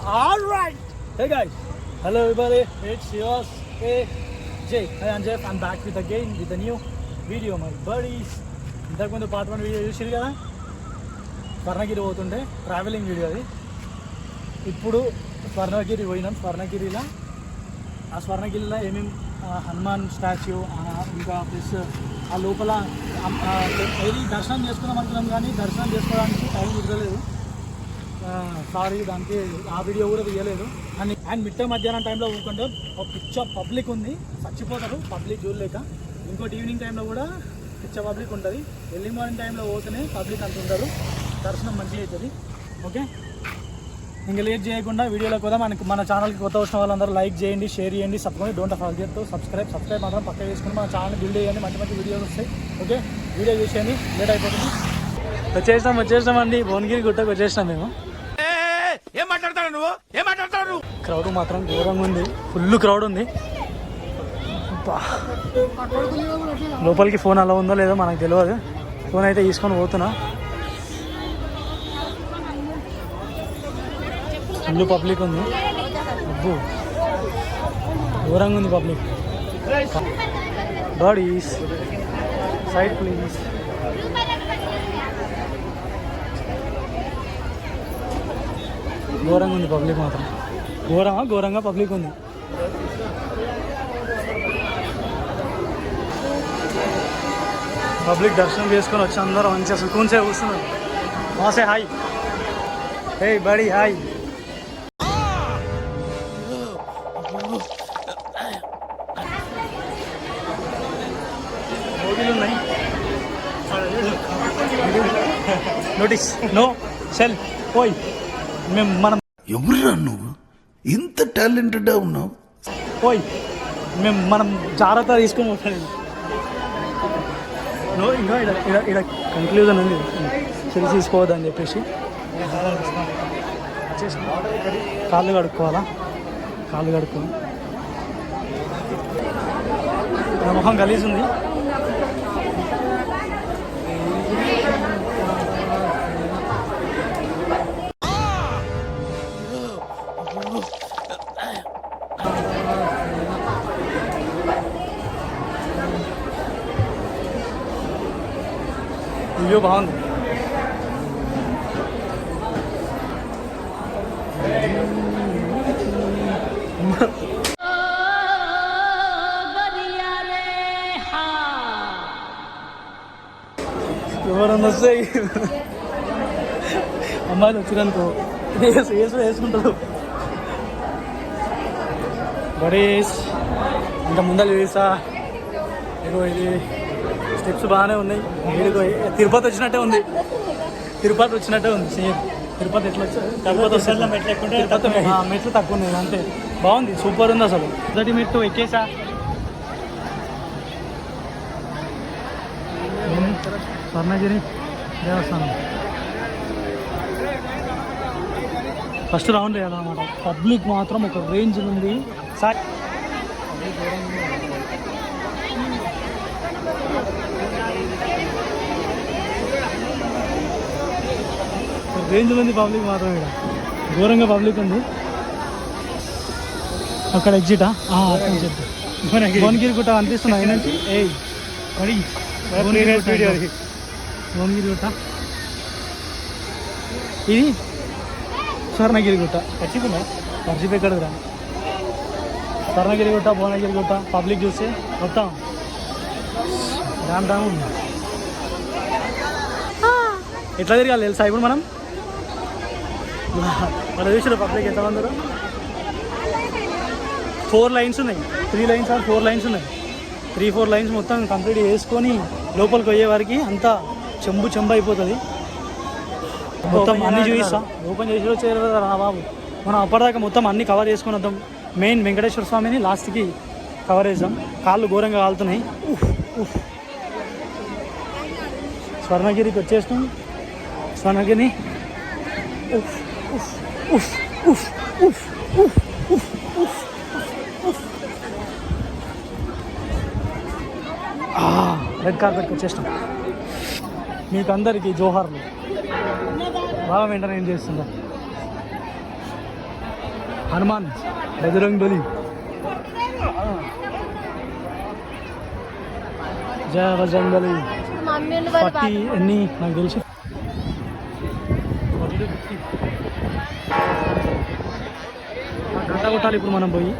Alright! Hey guys! Hello everybody, it's yours. Hey, Jay. Hi, I'm Jeff. I'm back with a new video, my buddies. ఇంతకుముందు part 1 video చూసారు కదా, స్వర్ణగిరి పోతుండే travelling video అది. ఇప్పుడు స్వర్ణగిరి పోయినాం. స్వర్ణగిరిలో ఏమేమి హనుమాన్ స్టాచ్యూ, ఇంకా ప్లస్ ఆ లోపల ఏది దర్శనం చేసుకుందాం అనుకున్నాం, కానీ దర్శనం చేసుకోవడానికి టైం కుదరలేదు. సారీ, దానికి ఆ వీడియో కూడా తీయలేదు. అండ్ మిట్ట మధ్యాహ్నం టైంలో ఊరుకుంటే ఒక పిచ్చ పబ్లిక్ ఉంది, చచ్చిపోతారు పబ్లిక్ చూడలేక. ఇంకోటి ఈవినింగ్ టైంలో కూడా పిచ్చ పబ్లిక్ ఉంటుంది. ఎర్లీ మార్నింగ్ టైంలో పోతేనే పబ్లిక్ అంటుంటారు, దర్శనం మంచిగా అవుతుంది. ఓకే, ఇంకా లేట్ చేయకుండా వీడియోలోకి పోదాం. మన ఛానల్కి కొత్త వచ్చిన వాళ్ళందరూ లైక్ చేయండి, షేర్ చేయండి, subscribe don't forget to subscribe మాత్రం పక్క చేసుకుని మన ఛానల్ బిల్డ్ చేయండి. మంచి మంచి వీడియోలు వస్తాయి. ఓకే, వీడియో చూసేయండి, లేట్ అయిపోతుంది. వచ్చేసాం అండి, భువనగిరి గుట్టకు వచ్చేసినాం మేము. క్రౌడ్ మాత్రం ఘోరంగా ఉంది, ఫుల్ క్రౌడ్ ఉంది. లోపలికి ఫోన్ అలా ఉందో లేదో మనకు తెలియదు. ఫోన్ అయితే తీసుకొని పోతున్నా. ఫుల్ పబ్లిక్ ఉంది, అబ్బో ఘోరంగా ఉంది పబ్లిక్. Bodies side please. ఘోరంగా ఉంది పబ్లిక్ మాత్రం, ఘోరంగా పబ్లిక్ ఉంది. పబ్లిక్ దర్శనం చేసుకొని వచ్చి అందరూ మంచిగా సుకూన్సే కూర్చున్నారు. మాసే హాయ్, హే బడీ హాయ్. ఉన్నాయి నోటీస్, నో సెల్ పోయి. మనం ఎవరురా నువ్వు, ఇంత టాలెంటెడ్గా ఉన్నావు? పోయి మనం జాగ్రత్త తీసుకొని పోతాను. ఇంకా ఇక్కడ కన్క్లూజన్ ఉంది, సెల్స్ తీసుకోవద్దని చెప్పేసి. కాళ్ళు కడుక్కోవాలా, కాళ్ళు కడుక్కోవాలి. మొహం గలీజ్ ఉంది. వీడియో బాగుంది. ఎవరన్నా వస్తే అమ్మాయిలు వచ్చిరనుకో వేసుకుంటారు. బడేస్ ఇంకా ముందర వేసా. ఇగో ఇది స్టెప్స్ బాగానే ఉన్నాయి. తిరుపతి వచ్చినట్టే ఉంది, సేమ్ తిరుపతి ఎట్లా వచ్చా మెట్లు తక్కువ ఉన్నాయి అంతే. బాగుంది, సూపర్ ఉంది అసలు. మొదటి మెట్టు ఎక్కేసా. స్వర్ణగిరి దేవస్థానం ఫస్ట్ రౌండ్ వేయాలన్నమాట. పబ్లిక్ మాత్రం ఒక రేంజ్ ఉంది. రేంజ్ ఉంది పబ్లిక్ మాత్రం, ఇక్కడ ఘోరంగా పబ్లిక్ ఉంది. అక్కడ ఎగ్జిటా భువనగిరి గుట్ట అనిపిస్తుంది ఆయన నుంచి. భువనగిరి గుట్ట, ఇది స్వర్ణగిరి గుట్ట. పరిచిపోయి ఎక్కడరా స్వర్ణగిరి గుట్ట, భువనగిరి గుట్ట. పబ్లిక్ చూస్తే మొత్తం డామ్ ఉంది. ఎట్లా తిరగాలి తెలుసా ఇప్పుడు మనం? మన చూసిన పబ్లిక్ ఎంతమంది? 4 లైన్స్ ఉన్నాయి, 3 లైన్స్ ఆర్ 4 లైన్స్ ఉన్నాయి. 3-4 లైన్స్ మొత్తం కంప్లీట్ చేసుకొని లోపలికి పోయే వారికి అంతా చెంబు అయిపోతుంది. మొత్తం అన్నీ చూపిస్తా. ఓపెన్ చేసి వచ్చారు రా బాబు. మనం అప్పటిదాకా మొత్తం అన్నీ కవర్ చేసుకొని వద్దాం. మెయిన్ వెంకటేశ్వర స్వామిని లాస్ట్కి కవర్ చేద్దాం. కాళ్ళు ఘోరంగా కాలుతున్నాయి. స్వర్ణగిరికి వచ్చేస్తాం. స్వర్ణగిరి రెడ్ కార్పెట్కి వచ్చేస్తాం. మీకు అందరికీ జోహార్లు. బాగా మెయింటైన్ చేస్తుందా? హనుమాన్ బజరంగ్ బలి జయ బజరంగ్ బలి 40 ఎన్ని నాకు తెలిసి 40 to 50 గంట కొట్టాలి ఇప్పుడు మనం పోయి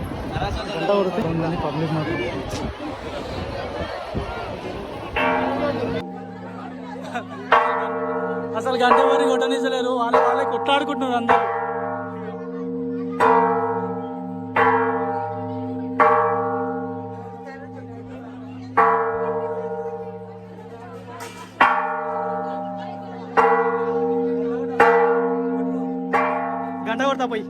గంట కొడితే కానీ పబ్లిక్ మాత్రం అసలు గంట మరి కొట్టనిసలేరు వాళ్ళే కొట్లాడుకుంటున్నారు అందరూ గంట కొడతా పోయి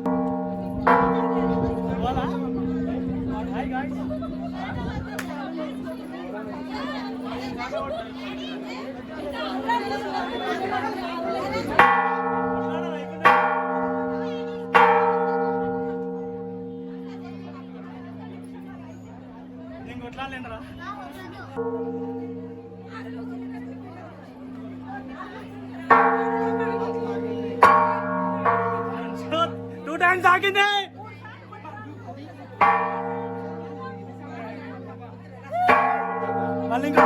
నేను కొట్లాడలేనురా టూ టైమ్స్ ఆగింది మళ్ళీ ఇంకా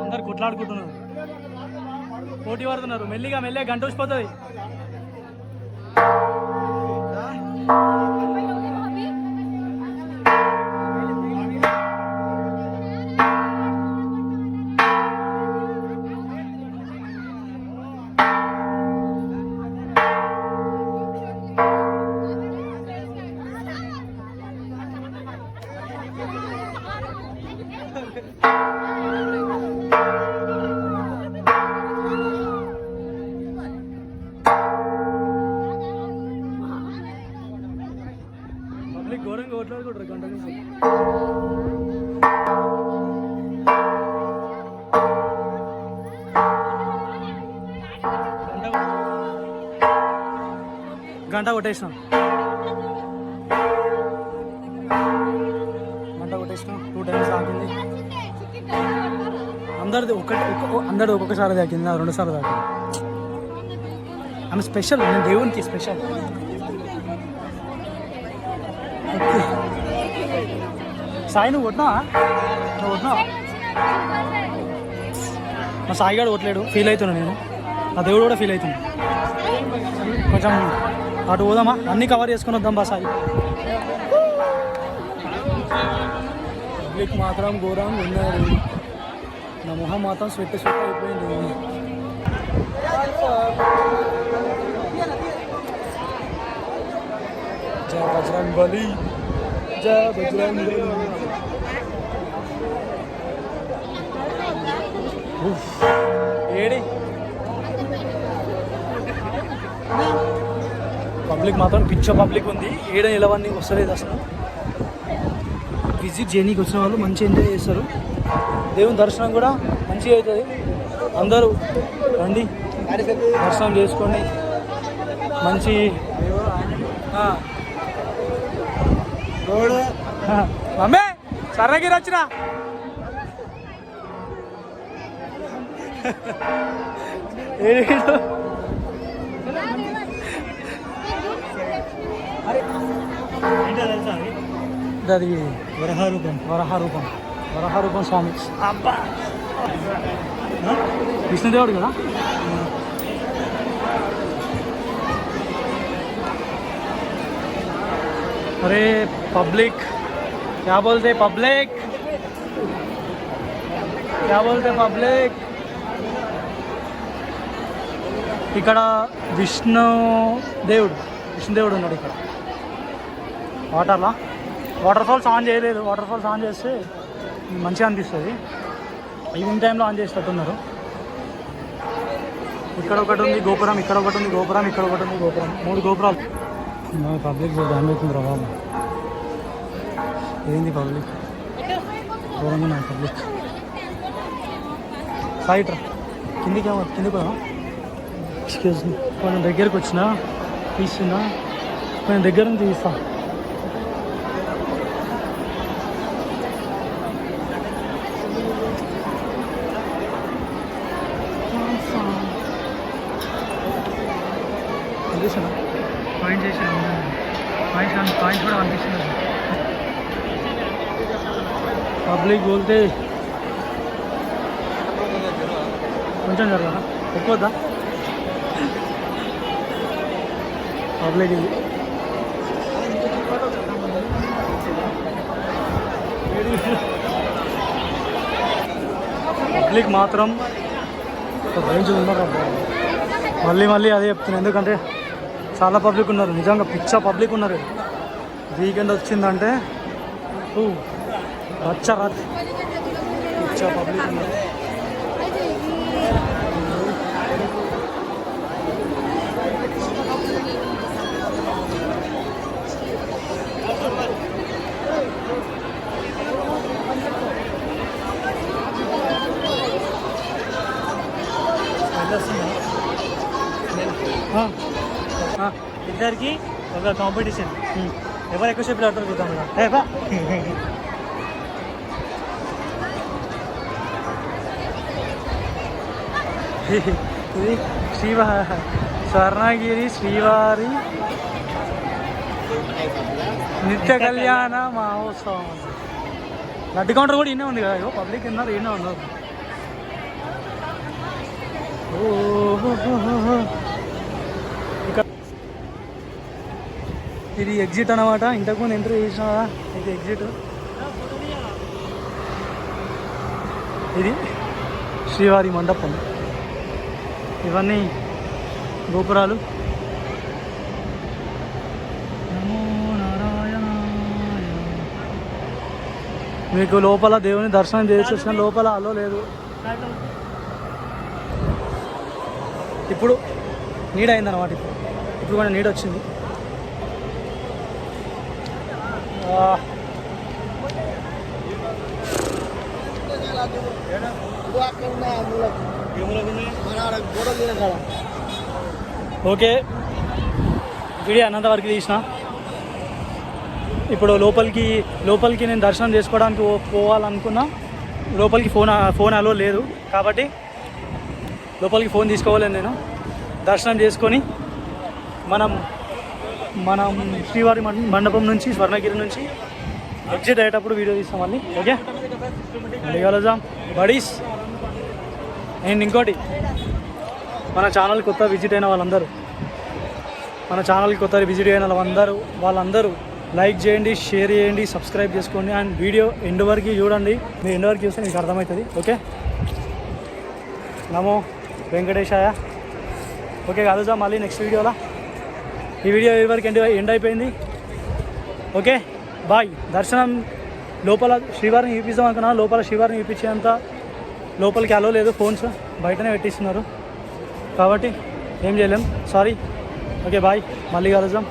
అందరు కొట్లాడుకుంటున్నారు పోటీ పడుతున్నారు మెల్లిగా గంట వచ్చిపోతుంది పబ్లిక్ ఘోరంగా కొట్లాడుకుంటారు గంట నుంచి గంట కొట్టేసినాం 2 టైమ్స్ ఆగింది అందరిది ఒక్కొక్కసారి తాకింది 2 సార్లు తాకింది ఆమె స్పెషల్ నేను దేవునికి స్పెషల్ ఓకే సాయి నువ్వు కొట్టినావా మా సాయిగాడు కొట్టలేడు ఫీల్ అవుతున్నా నేను నా దేవుడు కూడా ఫీల్ అవుతుంది కొంచెం అటు పోదామా అన్నీ కవర్ చేసుకుని వద్దాం బా సాయి పబ్లిక్ మాత్రం ఘోరంగా ఉన్నారు నా మొహం మాత్రం స్వెట్ అయిపోయింది జయ బజరంగ్ బలి జయ బజరంగ్ బలి ఏడి పబ్లిక్ మాత్రం పిచ్చ పబ్లిక్ ఉంది ఏడ నిలవన్నీ వస్తలేదు అసలు విజిట్ చేయనీకి వచ్చిన వాళ్ళు మంచిగా ఎంజాయ్ చేస్తారు దేవుని దర్శనం కూడా మంచిగా అవుతుంది అందరూ రండి దర్శనం చేసుకోండి మంచి మమ్మే సర్రగిరి వచ్చినా అది వరహారూపం స్వామి అబ్బా విష్ణుదేవుడు కదా अरे पब्लिक क्या बोलते पब्लिक ఇక్కడ విష్ణుదేవుడు ఉన్నాడు ఇక్కడ వాటర్ ఫాల్స్ ఆన్ చేయలేదు వాటర్ ఫాల్స్ ఆన్ చేస్తే మంచిగా అనిపిస్తుంది ఈవినింగ్ టైంలో ఆన్ చేసేటట్టున్నారు ఇక్కడ ఒకటి ఉంది గోపురం ఇక్కడ ఒకటి ఉంది గోపురం 3 గోపురాలు పబ్లిక్ డ్యామేజ్ అవుతుంది రా బాబు ఏంది పబ్లిక్ ఘోరంగా నా పబ్లిక్ సైట్ రా కిందికి పోదాం ఎక్స్క్యూజ్ మీ కొంచెం దగ్గరకు వచ్చినా తీస్తున్నా కొంచెం దగ్గర నుంచి తీస్తా చూసానా పాయింట్ చేసి పాయింట్స్ కూడా అనిపిస్తుంది. పబ్లిక్ బోల్తే కొంచెం జరగదా ఎక్కువద్దా పబ్లిక్ ఇది పబ్లిక్ మాత్రం ఒక రేంజ్ ఉన్నారు. మళ్ళీ అదే చెప్తున్నాను, ఎందుకంటే చాలా పబ్లిక్ ఉన్నారు, నిజంగా పిచ్చ పబ్లిక్ ఉన్నారు. వీకెండ్ వచ్చిందంటే రచ్చ పిచ్చ పబ్లిక్ ఉన్నారు. ఇద్దరికి ఒక కాంపిటీషన్, ఎవరు ఎక్కువ సేపు ఆడతారు చూద్దాం. ఇది స్వర్ణగిరి శ్రీవారి నిత్య కళ్యాణ మహోత్సవం. లడ్డు కౌంటర్ కూడా ఇన్నే ఉంది కదా, ఇగో పబ్లిక్ ఉన్నారు, ఇన్నే ఉన్నారు. ఇది ఎగ్జిట్ అన్నమాట. ఇంతకుముందు ఎంట్రీ చేసిన ఇది ఎగ్జిట్. ఇది శ్రీవారి మండపం. ఇవన్నీ గోపురాలు. నమో నారాయణాయ. మీకు లోపల దేవుని దర్శనం చేసేసిన లోపల అలో లేదు. ఇప్పుడు నీడ అయిందన్నమాట. ఇప్పుడు కూడా నీడ వచ్చింది. ఓకే, వీడియో అన్నంత వరకు తీసిన. ఇప్పుడు లోపలికి నేను దర్శనం చేసుకోవడానికి పోవాలనుకున్నా. లోపలికి ఫోన్ అలో లేదు కాబట్టి లోపలికి ఫోన్ తీసుకోవాలని నేను దర్శనం చేసుకొని మనం శ్రీవారి మండపం నుంచి స్వర్ణగిరి నుంచి ఎగ్జిట్ అయ్యేటప్పుడు వీడియో తీస్తాం మళ్ళీ. ఓకే, మళ్ళీ కలుద్దాం బడీస్. అండ్ ఇంకోటి, మన ఛానల్ కొత్త విజిట్ అయిన వాళ్ళందరూ లైక్ చేయండి, షేర్ చేయండి, సబ్స్క్రైబ్ చేసుకోండి. అండ్ వీడియో ఎండ్ వరకు చూడండి. మీరు ఎండ్ వరకు చూస్తే మీకు అర్థమవుతుంది. ఓకే, నమో వెంకటేశాయ. ఓకే, కలుద్దాం మళ్ళీ నెక్స్ట్ వీడియోలో. ఈ వీడియో వరకు ఎండ్ అయిపోయింది. Okay, bye. దర్శనం లోపల శ్రీవారిని చూపిస్తాం అనుకున్నా, లోపల శ్రీవారిని చూపించేంత లోపలికి అలో లేదు. ఫోన్స్ బయటనే పెట్టిస్తున్నారు కాబట్టి ఏం చేయలేం, సారీ. ఓకే, బాయ్, మళ్ళీ కలుద్దాం.